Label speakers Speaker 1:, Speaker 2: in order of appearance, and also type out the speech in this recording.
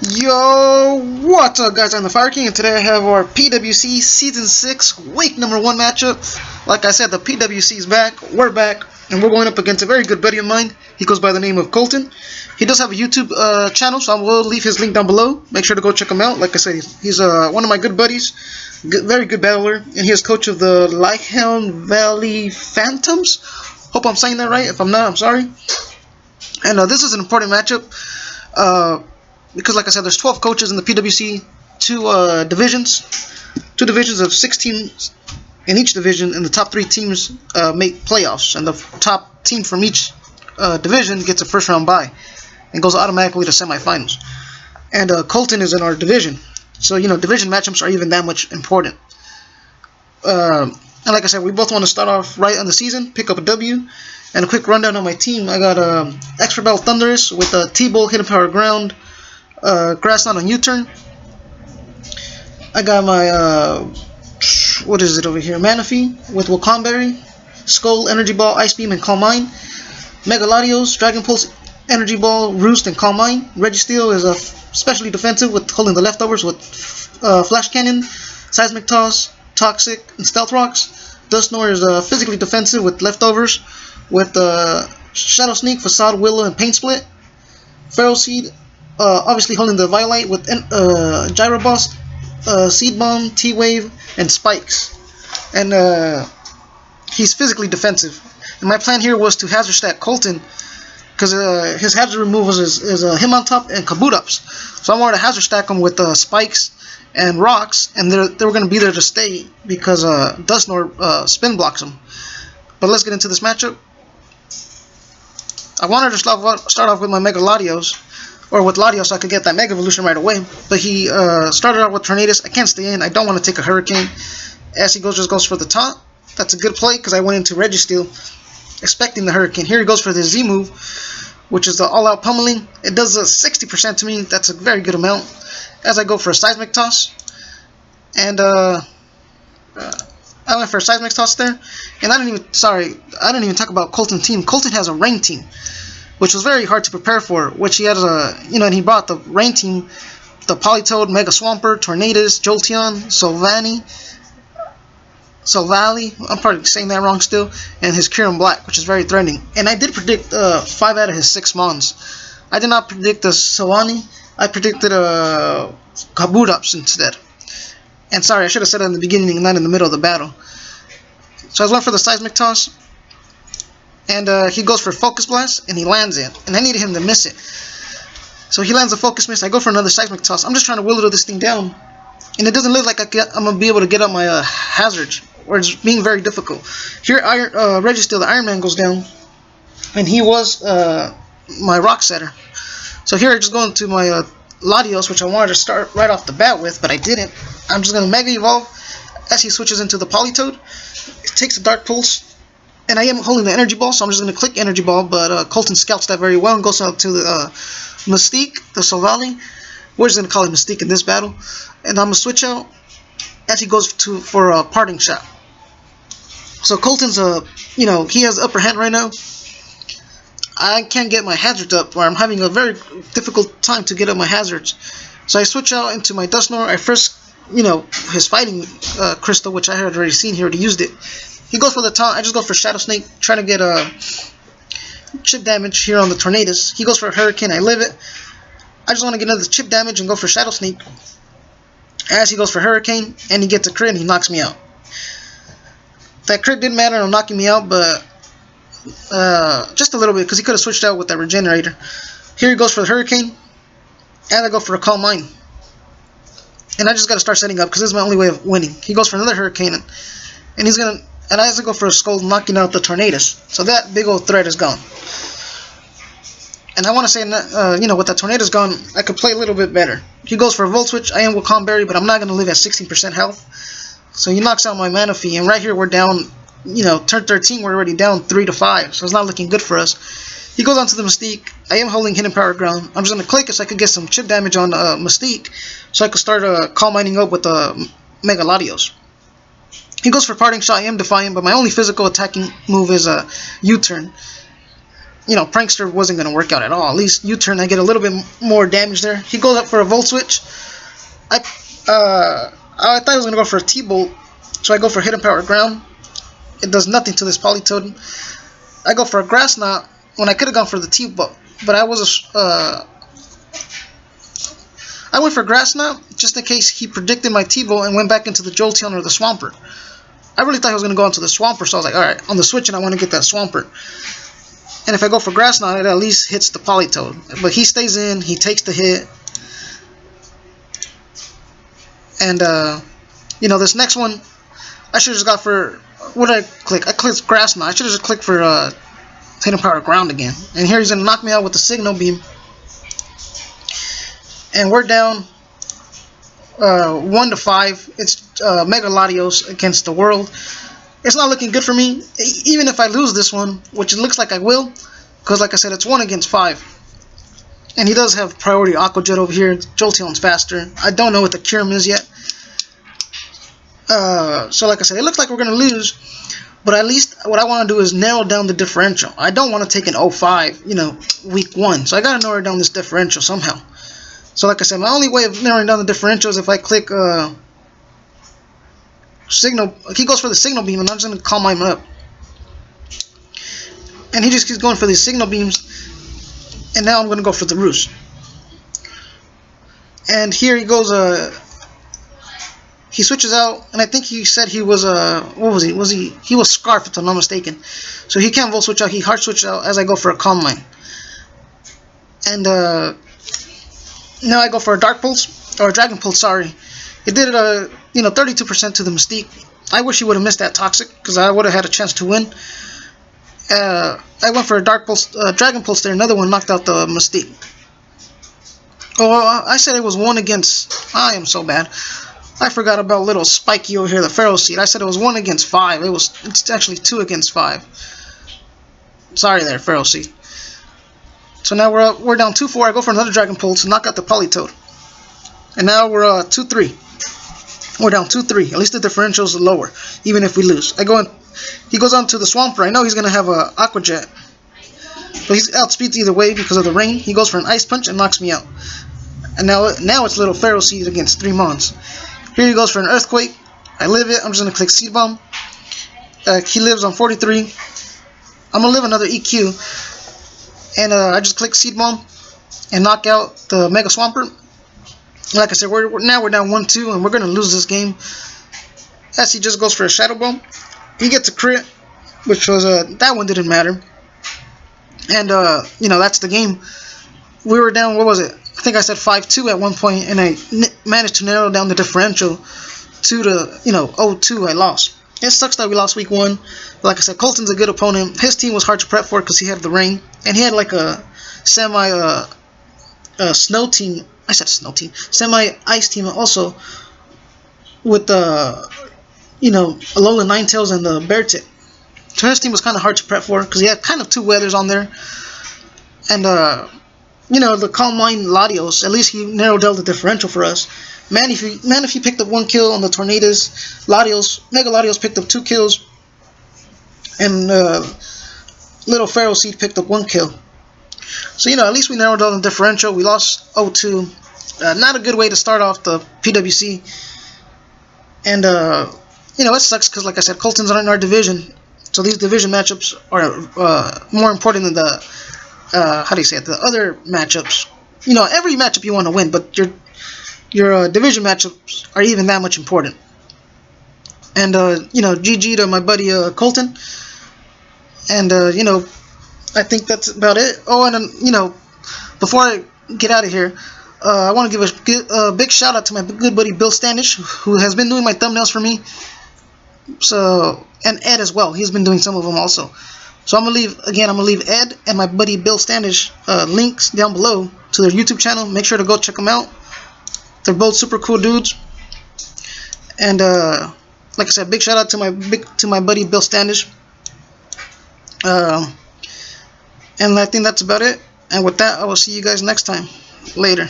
Speaker 1: Yo, what's up guys, I'm the Fire King and today I have our PWC Season 6 Week number 1 matchup. Like I said, the PWC is back, we're back, and we're going up against a very good buddy of mine. He goes by the name of Colton. He does have a YouTube channel, so I will leave his link down below. Make sure to go check him out. Like I said, he's one of my good buddies, very good battler, and he is coach of the Lycan Valley Phantumps. Hope I'm saying that right. If I'm not, I'm sorry. And this is an important matchup. Because like I said, there's 12 coaches in the PWC, two divisions of 6 teams in each division, and the top 3 teams make playoffs, and the top team from each division gets a first round bye and goes automatically to semifinals. And Colton is in our division, so you know division matchups are even that much important. And like I said, we both want to start off right on the season, pick up a W. And a quick rundown on my team: I got Expert Battle Thunderous with a T-Bowl, Hidden Power Ground, Grass Knot on U-Turn. I got my what is it over here? Manaphy with Wakanberry, Skull, Energy Ball, Ice Beam, and Calm Mind. Mega Latios, Dragon Pulse, Energy Ball, Roost, and Calm Mind. Registeel is specially defensive with holding the leftovers with Flash Cannon, Seismic Toss, Toxic, and Stealth Rocks. Dusknoir is physically defensive with leftovers with Shadow Sneak, Facade, Willow, and Paint Split. Feral Seed, obviously holding the Violite with Gyro Boss, Seed Bomb, T-Wave, and Spikes. And he's physically defensive. And my plan here was to hazard stack Colton, because his hazard removals is him on top and Kabutops. So I wanted to hazard stack him with Spikes and Rocks, and they were going to be there to stay because Dusknoir spin blocks him. But let's get into this matchup. I wanted to start off with my Mega Latios, or with Latios, so I could get that Mega Evolution right away. But he started out with Tornadus. I can't stay in. I don't want to take a Hurricane. As he just goes for the taunt. That's a good play because I went into Registeel expecting the Hurricane. Here he goes for the Z move, which is the all-out pummeling. It does 60% to me. That's a very good amount. As I go for a Seismic Toss, and I went for a Seismic Toss there. And I didn't even talk about Colton's team. Colton has a Rain team, which was very hard to prepare for, which he has and he brought the Rain team, the Politoed, Mega Swampert, Tornadus, Jolteon, Solvally, I'm probably saying that wrong still, and his Kyurem Black, which is very threatening. And I did predict 5 out of his 6 Mons. I did not predict the Solani, I predicted Kabutops instead. And sorry, I should have said it in the beginning and not in the middle of the battle. So I was going for the Seismic Toss. And he goes for Focus Blast, and he lands it. And I needed him to miss it. So he lands a Focus Miss. I go for another Seismic Toss. I'm just trying to willow this thing down. And it doesn't look like I'm going to be able to get up my hazards, or it's being very difficult. Here, Registeel, the Iron Man, goes down. And he was my Rock Setter. So here I just go into my Latios, which I wanted to start right off the bat with, but I didn't. I'm just going to Mega Evolve as he switches into the Politoed. It takes a Dark Pulse. And I am holding the Energy Ball, so I'm just going to click Energy Ball, but Colton scouts that very well and goes out to the Mystique, the Solvally. We're just going to call it Mystique in this battle. And I'm going to switch out as he goes for a Parting Shot. So Colton's, he has upper hand right now. I can't get my hazards up, or I'm having a very difficult time to get up my hazards. So I switch out into my Dusknoir. I first, his Fighting Crystal, which I had already seen here, he used it. He goes for the taunt. I just go for Shadow Snake, trying to get chip damage here on the Tornadus. He goes for a Hurricane. I live it. I just want to get another chip damage and go for Shadow Sneak. As he goes for Hurricane, and he gets a crit, and he knocks me out. That crit didn't matter on knocking me out, but just a little bit, because he could have switched out with that Regenerator. Here he goes for the Hurricane, and I go for a Calm Mind. And I just got to start setting up, because this is my only way of winning. He goes for another Hurricane, and he's going to... And I have to go for a Skull, knocking out the Tornadus. So that big old threat is gone. And I want to say, with that Tornadus gone, I could play a little bit better. He goes for a Volt Switch. I am Wakanberry, but I'm not going to live at 16% health. So he knocks out my Manaphy. And right here, we're down, turn 13, we're already down 3-5. So it's not looking good for us. He goes on to the Mystique. I am holding Hidden Power Ground. I'm just going to click it so I could get some chip damage on Mystique. So I could start Calm Minding up with the Mega Latios. He goes for Parting Shot. I am Defiant, but my only physical attacking move is a U-turn. you know, Prankster wasn't going to work out at all. At least U-turn, I get a little bit more damage there. He goes up for a Volt Switch. I thought he was going to go for a T-Bolt, so I go for Hidden Power Ground. It does nothing to this Politoed. I go for a Grass Knot when I could have gone for the T-Bolt, but I went for Grass Knot just in case he predicted my T-Bolt and went back into the Jolteon or the Swampert. I really thought he was going to go into the Swampert, so I was like, alright, on the Switch, and I want to get that Swampert. And if I go for Grass Knot, it at least hits the Politoed. But he stays in, he takes the hit. And, you know, this next one, I should have just got for, what did I click? I clicked Grass Knot. I should have just clicked for Hidden Power Ground again. And here he's going to knock me out with the Signal Beam. And we're down 1-5. It's Mega Latios against the World. It's not looking good for me, even if I lose this one, which it looks like I will, because like I said, it's 1 against 5. And he does have priority Aqua Jet over here. Jolteon's faster. I don't know what the Kyurem is yet. So like I said, it looks like we're going to lose, but at least what I want to do is narrow down the differential. I don't want to take an 0-5, you know, week 1. So I got to narrow down this differential somehow. So like I said, my only way of narrowing down the differential is if I click Signal. He goes for the Signal Beam, and I'm just going to calm him up. And he just keeps going for these Signal Beams. And now I'm going to go for the Roost. And here he goes, he switches out, and I think he said he was, what was he? He was Scarf, if I'm not mistaken. So he can't Volt Switch out, he Hard Switch out as I go for a Calm Mind. And, now I go for a Dark Pulse, or a Dragon Pulse, sorry. It did, you know, 32% to the Mystique. I wish he would have missed that Toxic, because I would have had a chance to win. I went for a Dark Pulse, Dragon Pulse there, another one knocked out the Mystique. Oh, I said it was 1 against, I am so bad. I forgot about little Spiky over here, the Pharaoh Seed. I said it was 1 against 5. It's actually 2 against 5. Sorry there, Pharaoh Seed. So now we're down 2-4. I go for another Dragon Pulse to knock out the Politoed. And now we're 2-3. We're down 2-3. At least the differential is lower, even if we lose. He goes on to the Swampert. I know he's going to have a Aqua Jet. But he's outspeeds either way because of the rain. He goes for an Ice Punch and knocks me out. And now it's little Pharaoh Seed against 3 Mons. Here he goes for an Earthquake. I live it. I'm just going to click Seed Bomb. He lives on 43. I'm going to live another EQ. And I just click Seed Bomb and knock out the Mega Swampert. Like I said, we're down 1-2, and we're going to lose this game. As he just goes for a Shadow Ball. He gets a crit, which was, that one didn't matter. And, you know, that's the game. We were down, what was it? I think I said 5-2 at one point, and I managed to narrow down the differential to the, you know, 0-2 I lost. It sucks that we lost week 1. But like I said, Colton's a good opponent. His team was hard to prep for because he had the rain. And he had like a snow team. I said snow team. Semi-ice team also with the, you know, Alola Ninetales and the Beartip. So his team was kind of hard to prep for because he had kind of 2 weathers on there. And, you know, the Calm Mind Latios, at least he narrowed down the differential for us. Manaphy picked up 1 kill on the Tornadoes. Mega Latios picked up 2 kills. And little Pharaoh Seed picked up 1 kill. So, you know, at least we narrowed down the differential. We lost 0-2. Not a good way to start off the PWC. And, you know, it sucks because, like I said, Colton's not in our division. So these division matchups are more important than the, how do you say it, the other matchups. You know, every matchup you want to win, but your division matchups are even that much important. And, you know, GG to my buddy Colton. And, you know, I think that's about it. Oh, and, you know, before I get out of here, I want to give a big shout out to my good buddy Bill Standish, who has been doing my thumbnails for me. So, and Ed as well. He's been doing some of them also. So I'm going to leave Ed and my buddy Bill Standish links down below to their YouTube channel. Make sure to go check them out. They're both super cool dudes. And, like I said, big shout out to my buddy Bill Standish. And I think that's about it. And with that, I will see you guys next time. Later.